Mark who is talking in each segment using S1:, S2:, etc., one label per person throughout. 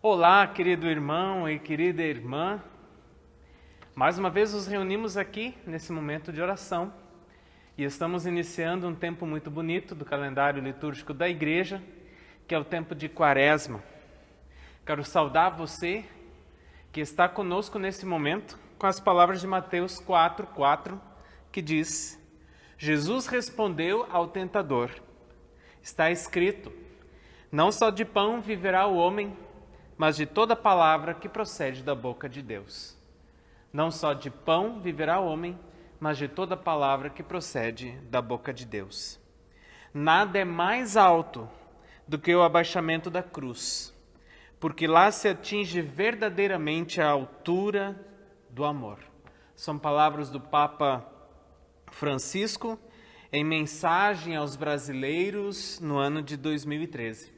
S1: Olá, querido irmão e querida irmã. Mais uma vez nos reunimos aqui nesse momento de oração e estamos iniciando um tempo muito bonito do calendário litúrgico da Igreja, que é o tempo de Quaresma. Quero saudar você que está conosco nesse momento com as palavras de Mateus 4:4, que diz: Jesus respondeu ao tentador: está escrito, não só de pão viverá o homem, mas de toda palavra que procede da boca de Deus. Não só de pão viverá o homem, mas de toda palavra que procede da boca de Deus. Nada é mais alto do que o abaixamento da cruz, porque lá se atinge verdadeiramente a altura do amor. São palavras do Papa Francisco em mensagem aos brasileiros no ano de 2013.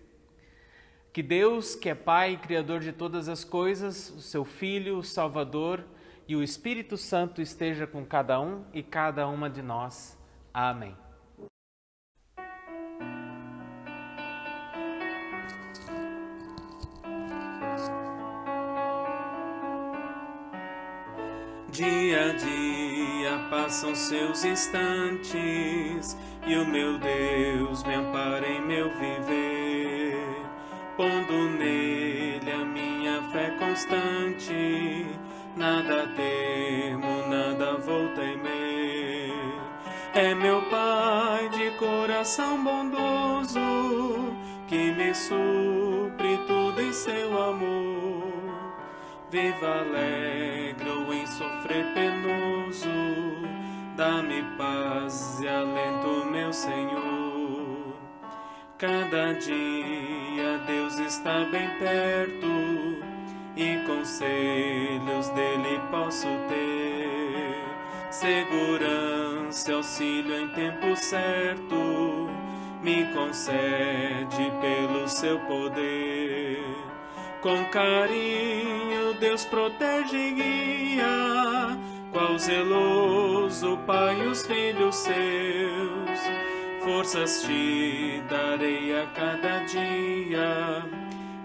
S1: Que Deus, que é Pai e Criador de todas as coisas, o seu Filho, o Salvador e o Espírito Santo esteja com cada um e cada uma de nós. Amém.
S2: Dia a dia passam seus instantes e o meu Deus me ampara em meu viver, pondo nele a minha fé constante. Nada temo, nada vou temer. É meu Pai de coração bondoso que me supre tudo em seu amor. Viva alegre ou em sofrer penoso, dá-me paz e alento, meu Senhor. Cada dia Deus está bem perto e conselhos dele posso ter. Segurança e auxílio em tempo certo me concede pelo seu poder. Com carinho Deus protege e guia, qual zeloso Pai os filhos seus. Forças te darei a cada dia,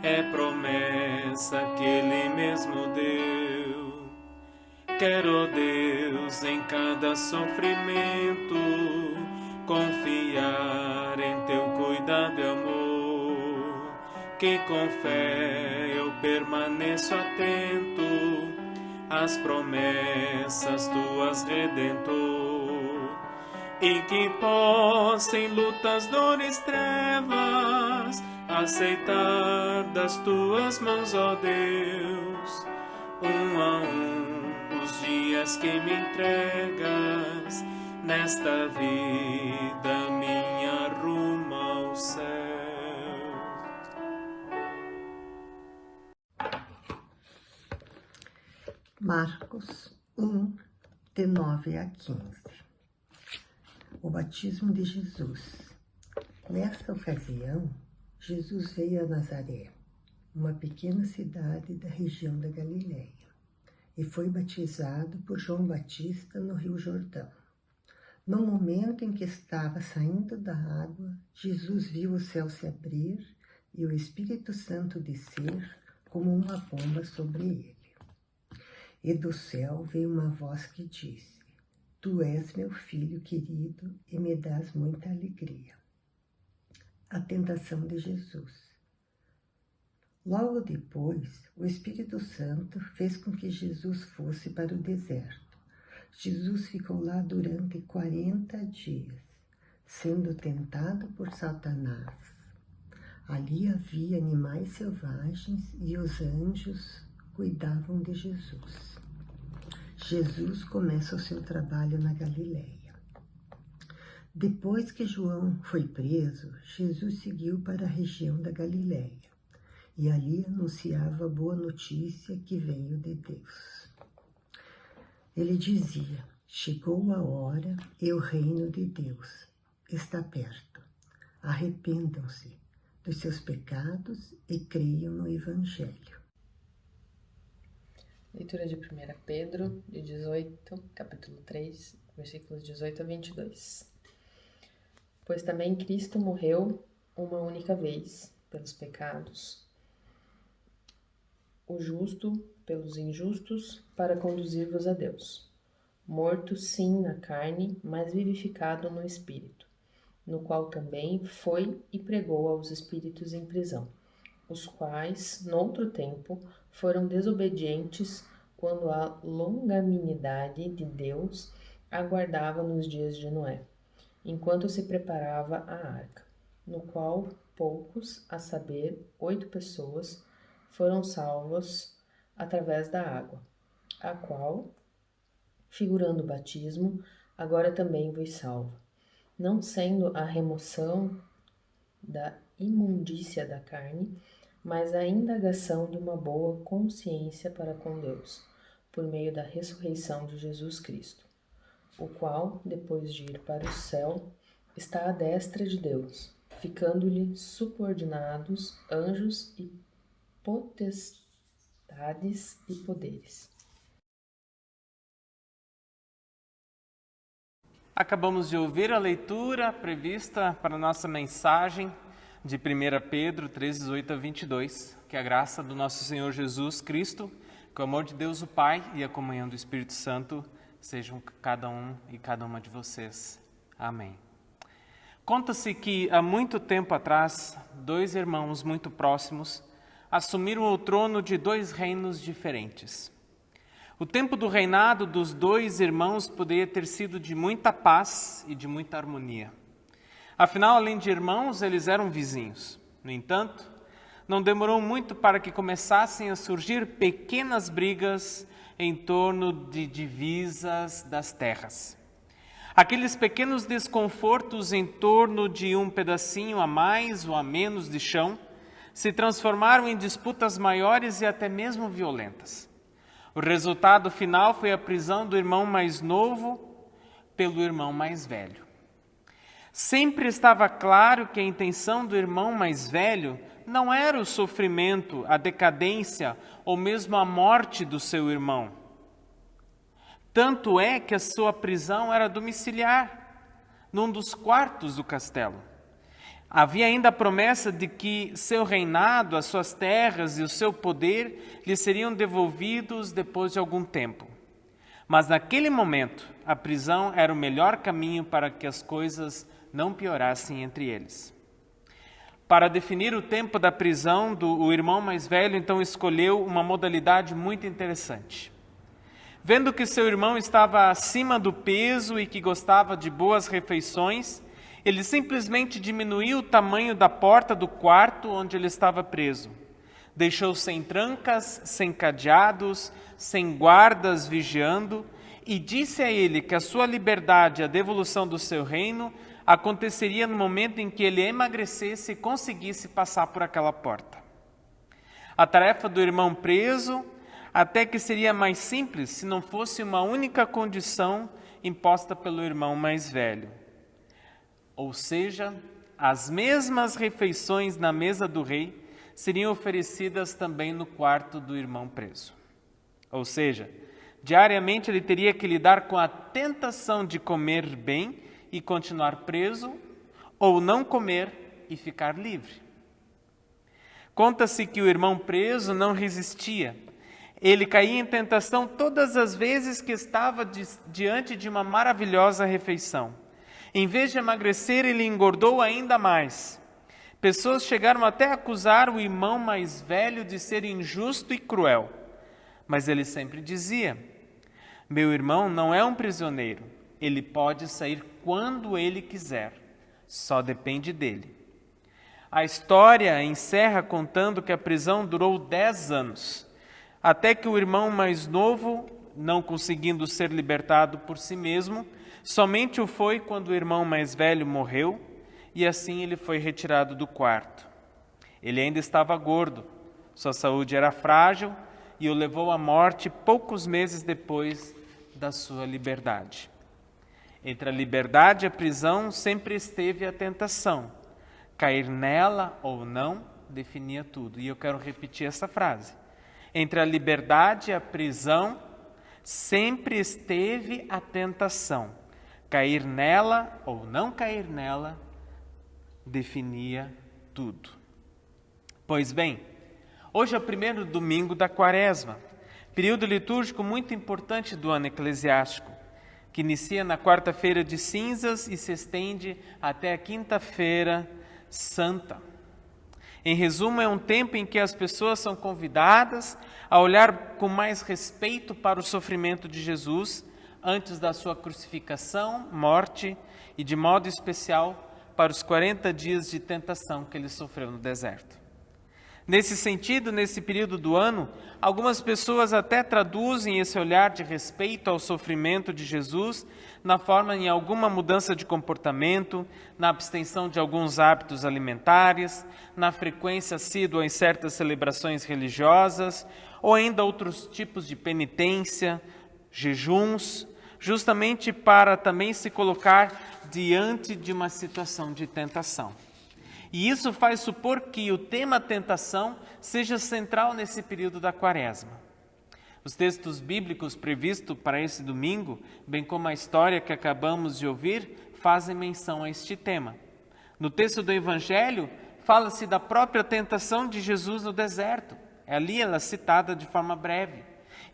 S2: é promessa que Ele mesmo deu. Quero, Deus, em cada sofrimento confiar em teu cuidado e amor, que com fé eu permaneço atento às promessas tuas, Redentor, e que possa em lutas, dores, trevas aceitar das tuas mãos, ó Deus, um a um os dias que me entregas nesta vida minha rumo ao céu.
S3: Marcos 1, de 9 a 15. O batismo de Jesus. Nesta ocasião, Jesus veio a Nazaré, uma pequena cidade da região da Galileia, e foi batizado por João Batista no Rio Jordão. No momento em que estava saindo da água, Jesus viu o céu se abrir e o Espírito Santo descer como uma pomba sobre ele. E do céu veio uma voz que disse: Tu és meu filho querido e me dás muita alegria. A tentação de Jesus. Logo depois, o Espírito Santo fez com que Jesus fosse para o deserto. Jesus ficou lá durante 40 dias, sendo tentado por Satanás. Ali havia animais selvagens e os anjos cuidavam de Jesus. Jesus começa o seu trabalho na Galileia. Depois que João foi preso, Jesus seguiu para a região da Galileia e ali anunciava a boa notícia que veio de Deus. Ele dizia: chegou a hora e o reino de Deus está perto. Arrependam-se dos seus pecados e creiam no Evangelho.
S4: Leitura de 1 Pedro, de 18, capítulo 3, versículos 18 a 22. Pois também Cristo morreu uma única vez pelos pecados, o justo pelos injustos, para conduzir-vos a Deus. Morto, sim, na carne, mas vivificado no espírito, no qual também foi e pregou aos espíritos em prisão, os quais, noutro tempo, foram desobedientes quando a longanimidade de Deus aguardava nos dias de Noé, enquanto se preparava a arca, no qual poucos, a saber, 8 pessoas, foram salvos através da água, a qual, figurando o batismo, agora também vos salva, não sendo a remoção da imundícia da carne, mas a indagação de uma boa consciência para com Deus, por meio da ressurreição de Jesus Cristo, o qual, depois de ir para o céu, está à destra de Deus, ficando-lhe subordinados anjos e potestades e poderes.
S1: Acabamos de ouvir a leitura prevista para a nossa mensagem de 1 Pedro 3, 18 a 22. Que a graça do nosso Senhor Jesus Cristo, que o amor de Deus o Pai e a comunhão do Espírito Santo sejam com cada um e cada uma de vocês. Amém. Conta-se que há muito tempo atrás, 2 irmãos muito próximos assumiram o trono de 2 reinos diferentes. O tempo do reinado dos 2 irmãos poderia ter sido de muita paz e de muita harmonia. Afinal, além de irmãos, eles eram vizinhos. No entanto, não demorou muito para que começassem a surgir pequenas brigas em torno de divisas das terras. Aqueles pequenos desconfortos em torno de um pedacinho a mais ou a menos de chão se transformaram em disputas maiores e até mesmo violentas. O resultado final foi a prisão do irmão mais novo pelo irmão mais velho. Sempre estava claro que a intenção do irmão mais velho não era o sofrimento, a decadência ou mesmo a morte do seu irmão. Tanto é que a sua prisão era domiciliar, num dos quartos do castelo. Havia ainda a promessa de que seu reinado, as suas terras e o seu poder lhe seriam devolvidos depois de algum tempo. Mas naquele momento, a prisão era o melhor caminho para que as coisas não piorassem entre eles. Para definir o tempo da prisão, o irmão mais velho então escolheu uma modalidade muito interessante. Vendo que seu irmão estava acima do peso e que gostava de boas refeições, ele simplesmente diminuiu o tamanho da porta do quarto onde ele estava preso. Deixou sem trancas, sem cadeados, sem guardas vigiando, e disse a ele que a sua liberdade e a devolução do seu reino aconteceria no momento em que ele emagrecesse e conseguisse passar por aquela porta. A tarefa do irmão preso até que seria mais simples se não fosse uma única condição imposta pelo irmão mais velho. Ou seja, as mesmas refeições na mesa do rei seriam oferecidas também no quarto do irmão preso. Ou seja, diariamente ele teria que lidar com a tentação de comer bem e continuar preso, ou não comer e ficar livre. Conta-se que o irmão preso não resistia. Ele caía em tentação todas as vezes que estava diante de uma maravilhosa refeição. Em vez de emagrecer, ele engordou ainda mais. Pessoas chegaram até a acusar o irmão mais velho de ser injusto e cruel. Mas ele sempre dizia: meu irmão não é um prisioneiro. Ele pode sair quando ele quiser. Só depende dele. A história encerra contando que a prisão durou 10 anos, até que o irmão mais novo, não conseguindo ser libertado por si mesmo, somente o foi quando o irmão mais velho morreu, e assim ele foi retirado do quarto. Ele ainda estava gordo, sua saúde era frágil e o levou à morte poucos meses depois da sua liberdade. Entre a liberdade e a prisão sempre esteve a tentação. Cair nela ou não definia tudo. E eu quero repetir essa frase. Entre a liberdade e a prisão sempre esteve a tentação. Cair nela ou não cair nela definia tudo. Pois bem, Hoje é o primeiro domingo da Quaresma, período litúrgico muito importante do ano eclesiástico, que inicia na quarta-feira de cinzas e se estende até a quinta-feira santa. Em resumo, é um tempo em que as pessoas são convidadas a olhar com mais respeito para o sofrimento de Jesus antes da sua crucificação, morte e, de modo especial, para os 40 dias de tentação que ele sofreu no deserto. Nesse sentido, nesse período do ano, algumas pessoas até traduzem esse olhar de respeito ao sofrimento de Jesus na forma em alguma mudança de comportamento, na abstenção de alguns hábitos alimentares, na frequência assídua em certas celebrações religiosas, ou ainda outros tipos de penitência, jejuns, justamente para também se colocar diante de uma situação de tentação. E isso faz supor que o tema tentação seja central nesse período da Quaresma. Os textos bíblicos previstos para esse domingo, bem como a história que acabamos de ouvir, fazem menção a este tema. No texto do Evangelho, fala-se da própria tentação de Jesus no deserto. Ali ela é citada de forma breve.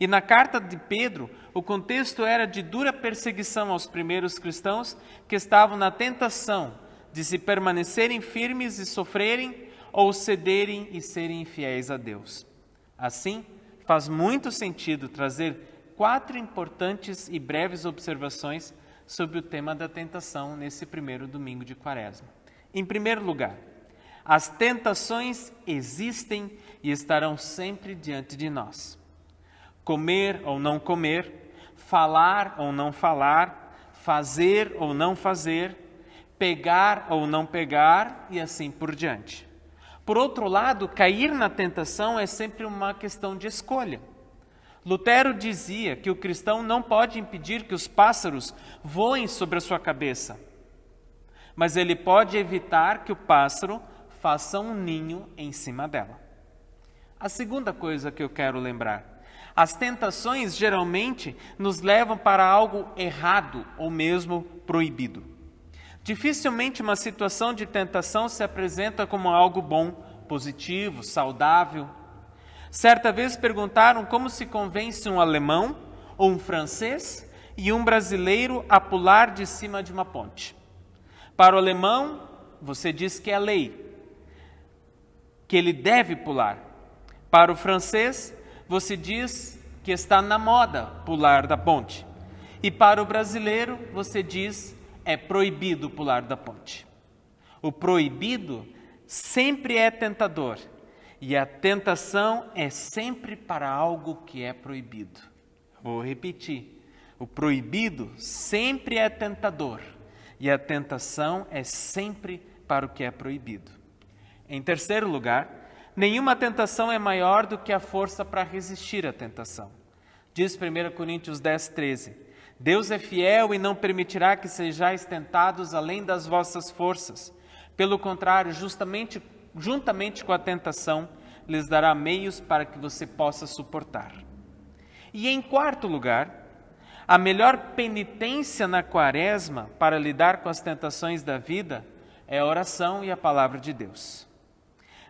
S1: E na carta de Pedro, o contexto era de dura perseguição aos primeiros cristãos que estavam na tentação de se permanecerem firmes e sofrerem, ou cederem e serem infiéis a Deus. Assim, faz muito sentido trazer 4 importantes e breves observações sobre o tema da tentação nesse primeiro domingo de Quaresma. Em primeiro lugar, as tentações existem e estarão sempre diante de nós. Comer ou não comer, falar ou não falar, fazer ou não fazer, pegar ou não pegar e assim por diante. Por outro lado, cair na tentação é sempre uma questão de escolha. Lutero dizia que o cristão não pode impedir que os pássaros voem sobre a sua cabeça, mas ele pode evitar que o pássaro faça um ninho em cima dela. A segunda coisa que eu quero lembrar: as tentações geralmente nos levam para algo errado ou mesmo proibido. Dificilmente uma situação de tentação se apresenta como algo bom, positivo, saudável. Certa vez perguntaram como se convence um alemão ou um francês e um brasileiro a pular de cima de uma ponte. Para o alemão, você diz que é lei, que ele deve pular. Para o francês, você diz que está na moda pular da ponte. E para o brasileiro, você diz é proibido pular da ponte. O proibido sempre é tentador e a tentação é sempre para algo que é proibido. Vou repetir. O proibido sempre é tentador e a tentação é sempre para o que é proibido. Em terceiro lugar, nenhuma tentação é maior do que a força para resistir à tentação. Diz 1 Coríntios 10:13, Deus é fiel e não permitirá que sejais tentados além das vossas forças. Pelo contrário, juntamente com a tentação, lhes dará meios para que você possa suportar. E em quarto lugar, a melhor penitência na Quaresma para lidar com as tentações da vida é a oração e a palavra de Deus.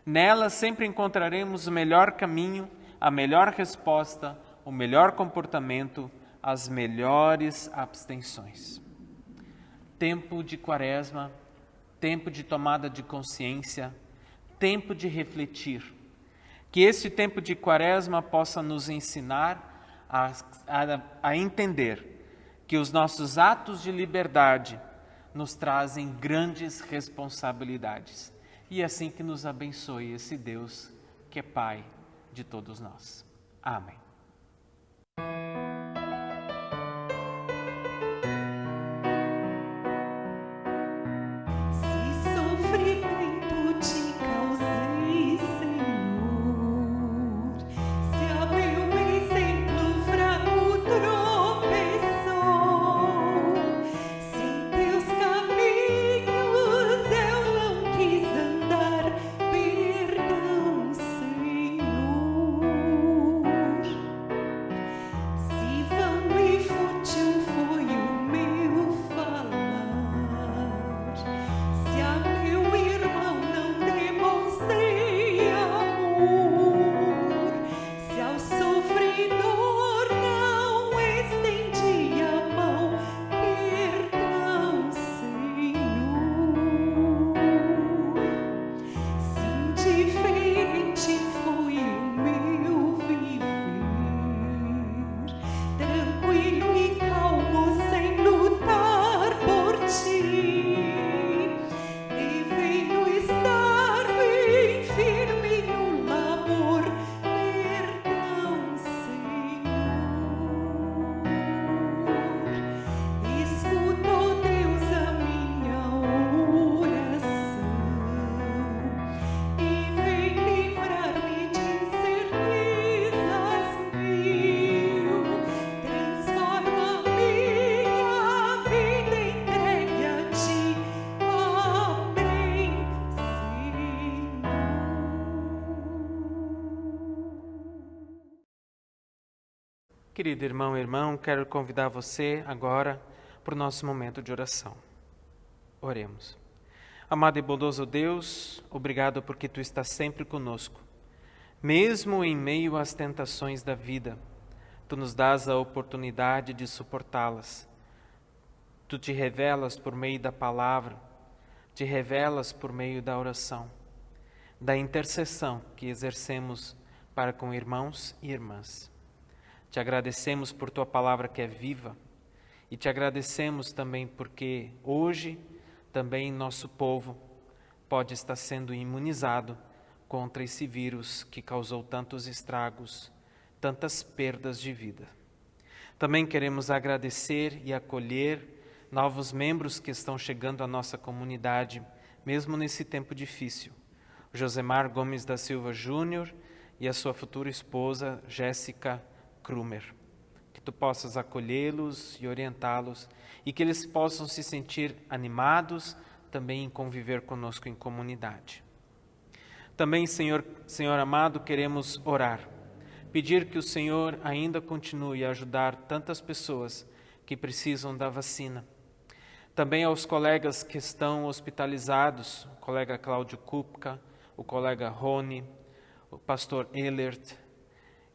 S1: Nela sempre encontraremos o melhor caminho, a melhor resposta, o melhor comportamento, as melhores abstenções. Tempo de Quaresma, tempo de tomada de consciência, tempo de refletir. Que este tempo de Quaresma possa nos ensinar a entender que os nossos atos de liberdade nos trazem grandes responsabilidades. E assim que nos abençoe esse Deus que é Pai de todos nós. Amém.
S5: Se
S1: Querido irmão e irmã, quero convidar você agora para o nosso momento de oração. Oremos. Amado e bondoso Deus, obrigado porque Tu estás sempre conosco. Mesmo em meio às tentações da vida, Tu nos dás a oportunidade de suportá-las. Tu te revelas por meio da palavra, te revelas por meio da oração, da intercessão que exercemos para com irmãos e irmãs. Te agradecemos por Tua palavra que é viva e te agradecemos também porque hoje também nosso povo pode estar sendo imunizado contra esse vírus que causou tantos estragos, tantas perdas de vida. Também queremos agradecer e acolher novos membros que estão chegando à nossa comunidade, mesmo nesse tempo difícil. Josemar Gomes da Silva Júnior e a sua futura esposa, Jéssica Krumer. Que Tu possas acolhê-los e orientá-los e que eles possam se sentir animados também em conviver conosco em comunidade. Também, Senhor amado, queremos orar, pedir que o Senhor ainda continue a ajudar tantas pessoas que precisam da vacina. Também aos colegas que estão hospitalizados, o colega Cláudio Kupka, o colega Rony, o pastor Ehlert,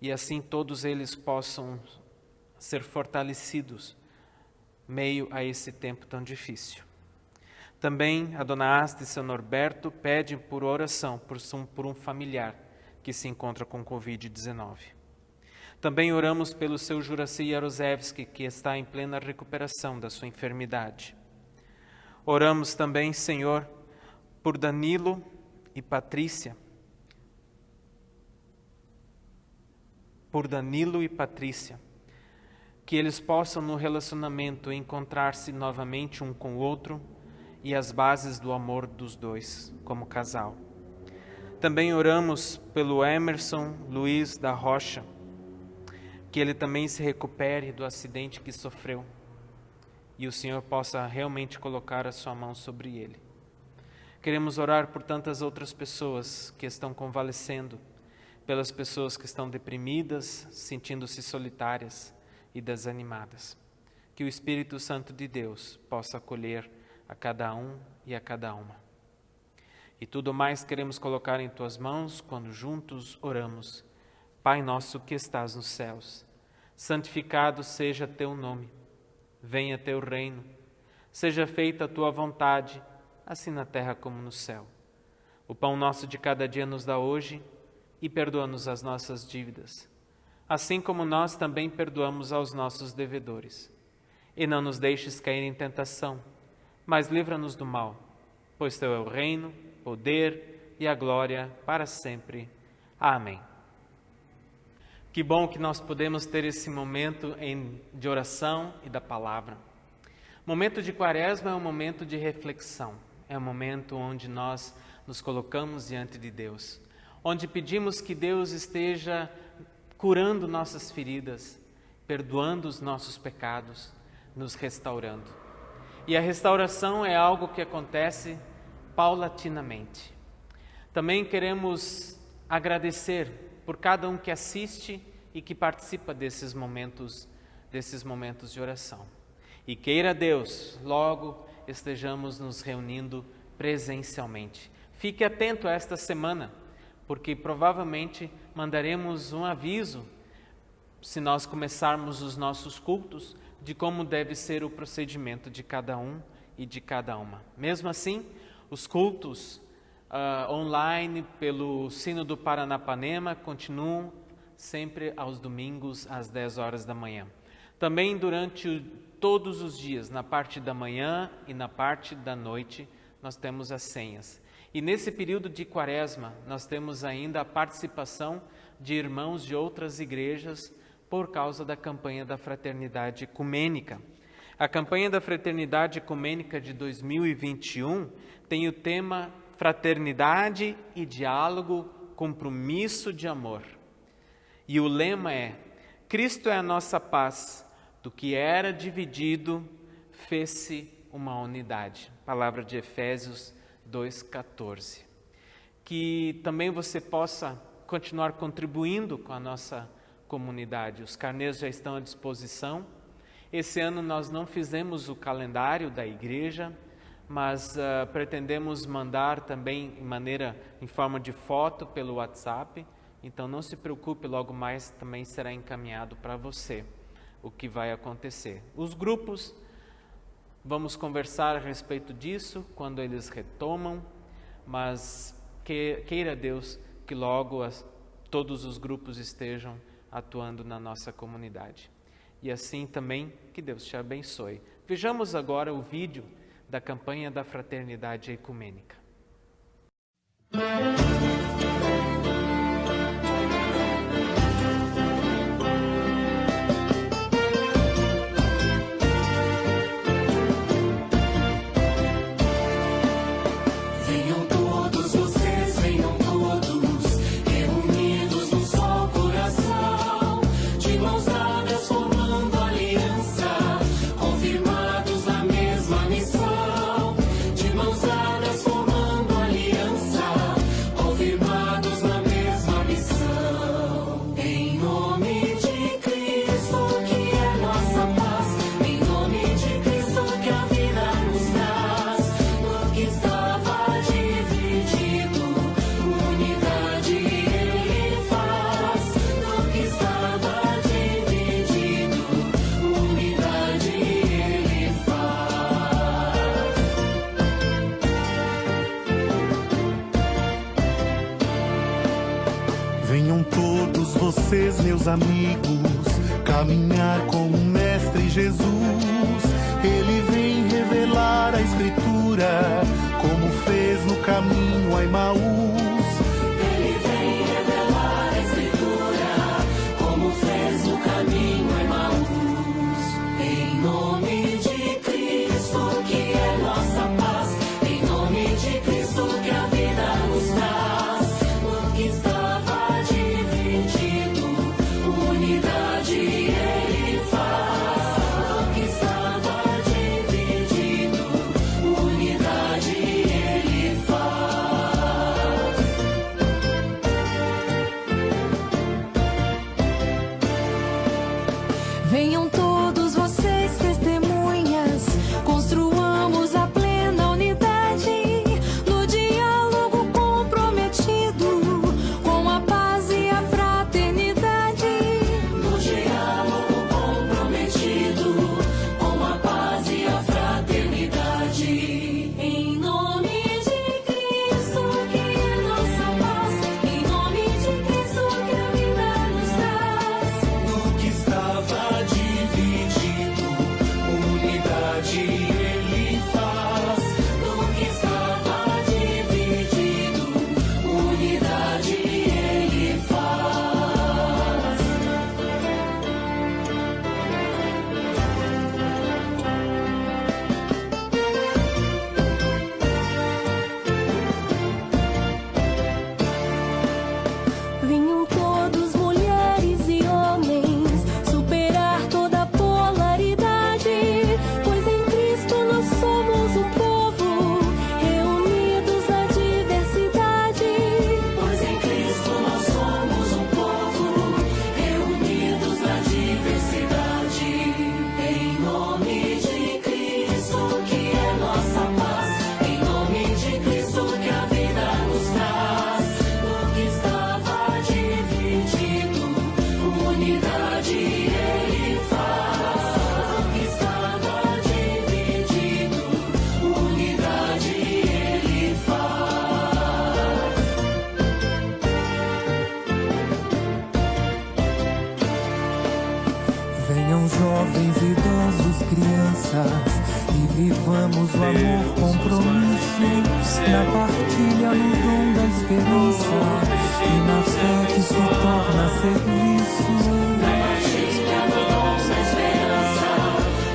S1: e assim todos eles possam ser fortalecidos meio a esse tempo tão difícil. Também a dona Asta e seu Norberto pedem por oração por um familiar que se encontra com Covid-19. Também oramos pelo seu Juraci Jarozewski, que está em plena recuperação da sua enfermidade. Oramos também, Senhor, por Danilo e Patrícia. Que eles possam no relacionamento encontrar-se novamente um com o outro e as bases do amor dos dois como casal. Também oramos pelo Emerson Luiz da Rocha, que ele também se recupere do acidente que sofreu e o Senhor possa realmente colocar a sua mão sobre ele. Queremos orar por tantas outras pessoas que estão convalescendo, pelas pessoas que estão deprimidas, sentindo-se solitárias e desanimadas. Que o Espírito Santo de Deus possa acolher a cada um e a cada uma. E tudo mais queremos colocar em Tuas mãos quando juntos oramos. Pai nosso que estás nos céus, santificado seja Teu nome. Venha Teu reino. Seja feita a Tua vontade, assim na terra como no céu. O pão nosso de cada dia nos dá hoje e perdoa-nos as nossas dívidas, assim como nós também perdoamos aos nossos devedores. E não nos deixes cair em tentação, mas livra-nos do mal, pois Teu é o reino, o poder e a glória para sempre. Amém. Que bom que nós podemos ter esse momento de oração e da palavra. O momento de Quaresma é um momento de reflexão, é um momento onde nós nos colocamos diante de Deus, onde pedimos que Deus esteja curando nossas feridas, perdoando os nossos pecados, nos restaurando. E a restauração é algo que acontece paulatinamente. Também queremos agradecer por cada um que assiste e que participa desses momentos de oração. E queira Deus, logo estejamos nos reunindo presencialmente. Fique atento a esta semana, porque provavelmente mandaremos um aviso, se nós começarmos os nossos cultos, de como deve ser o procedimento de cada um e de cada uma. Mesmo assim, os cultos online pelo Sino do Paranapanema continuam sempre aos domingos às 10 horas da manhã. Também durante todos os dias, na parte da manhã e na parte da noite, nós temos as senhas. E nesse período de Quaresma, nós temos ainda a participação de irmãos de outras igrejas por causa da campanha da Fraternidade Ecumênica. A campanha da Fraternidade Ecumênica de 2021 tem o tema Fraternidade e Diálogo, Compromisso de Amor. E o lema é: Cristo é a nossa paz, do que era dividido, fez-se uma unidade. Palavra de Efésios 2,14. Que também você possa continuar contribuindo com a nossa comunidade. Os carnês já estão à disposição. Esse ano nós não fizemos o calendário da igreja, mas pretendemos mandar também em forma de foto pelo WhatsApp. Então não se preocupe, logo mais também será encaminhado para você o que vai acontecer. Os grupos, vamos conversar a respeito disso quando eles retomam, mas queira Deus que logo todos os grupos estejam atuando na nossa comunidade. E assim também, que Deus te abençoe. Vejamos agora o vídeo da campanha da Fraternidade Ecumênica.
S5: Venham todos vocês, meus amigos, caminhar com o Mestre Jesus. Ele vem revelar a Escritura, como fez no caminho a Emaús.
S6: Ele vem revelar a Escritura, como fez no caminho a Emaús. Em nome de Cristo, que é nossa paz, em nome de Cristo, que a vida nos traz, o que estava dividido, unidade Ele faz. O que estava dividido, unidade Ele faz.
S7: Venham todos vocês, testemunhas, construamos a plena unidade, no diálogo comprometido, com a paz e a fraternidade.
S6: No diálogo comprometido, com a paz e a fraternidade.
S7: Em nome de Cristo, que é nossa paz, em nome de Cristo, que a vida nos traz.
S6: No que estava dividido, unidade Ele faz. No que estava dividido, unidade Ele faz.
S7: Venham todos, mulheres e homens, superar toda polaridade, pois em Cristo nós somos um povo, reunidos na diversidade.
S6: Pois em Cristo nós somos um povo, reunidos na diversidade. Em nome de Cristo, que é nossa paz, em nome de Cristo, que a vida nos traz. O que estava dividido, unidade Ele faz. O que estava dividido, unidade Ele faz.
S8: Venham jovens, idosos, crianças, e vivamos o amor, compromisso, na partilha, no dom da esperança, e na fé que se torna serviço.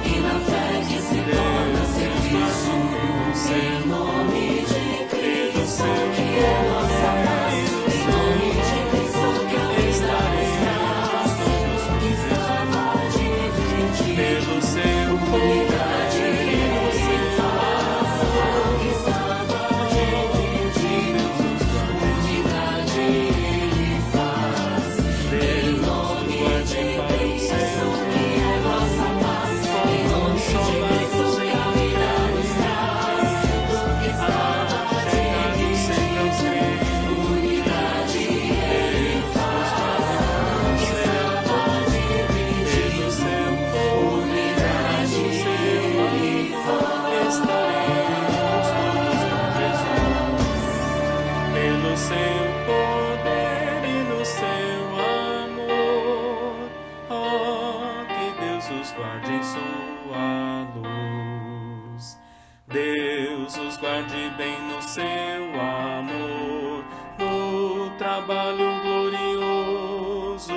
S6: E na fé que se torna serviço. Em nome de Cristo, que é nossa paz, em nome de Cristo, que a vida nos traz. O que estava dividido, unidade Ele faz. O que estava dividido, unidade
S2: sua luz. Deus os guarde bem no seu amor, no trabalho glorioso,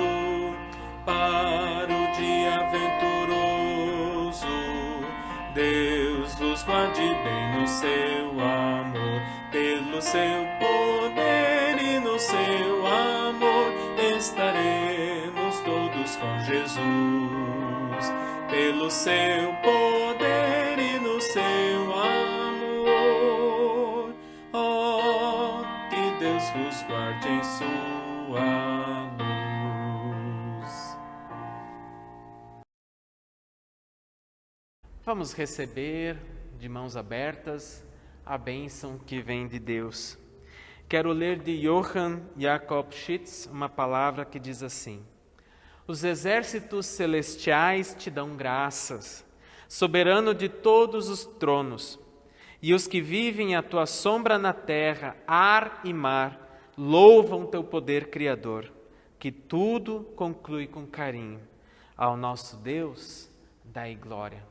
S2: para o dia venturoso. Deus vos guarde bem no seu amor, pelo seu poder e no seu amor estaremos todos com Jesus. Pelo seu poder e no seu amor, oh, que Deus vos guarde em sua luz.
S1: Vamos receber de mãos abertas a bênção que vem de Deus. Quero ler de Johann Jakob Schitz uma palavra que diz assim: os exércitos celestiais te dão graças, soberano de todos os tronos, e os que vivem à tua sombra na terra, ar e mar, louvam teu poder criador, que tudo conclui com carinho. Ao nosso Deus, dai glória.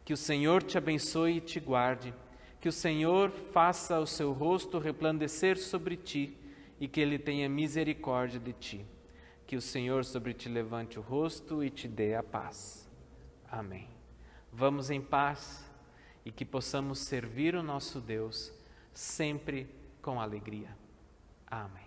S1: Que o Senhor te abençoe e te guarde, que o Senhor faça o seu rosto resplandecer sobre ti e que Ele tenha misericórdia de ti. Que o Senhor sobre ti levante o rosto e te dê a paz. Amém. Vamos em paz e que possamos servir o nosso Deus sempre com alegria. Amém.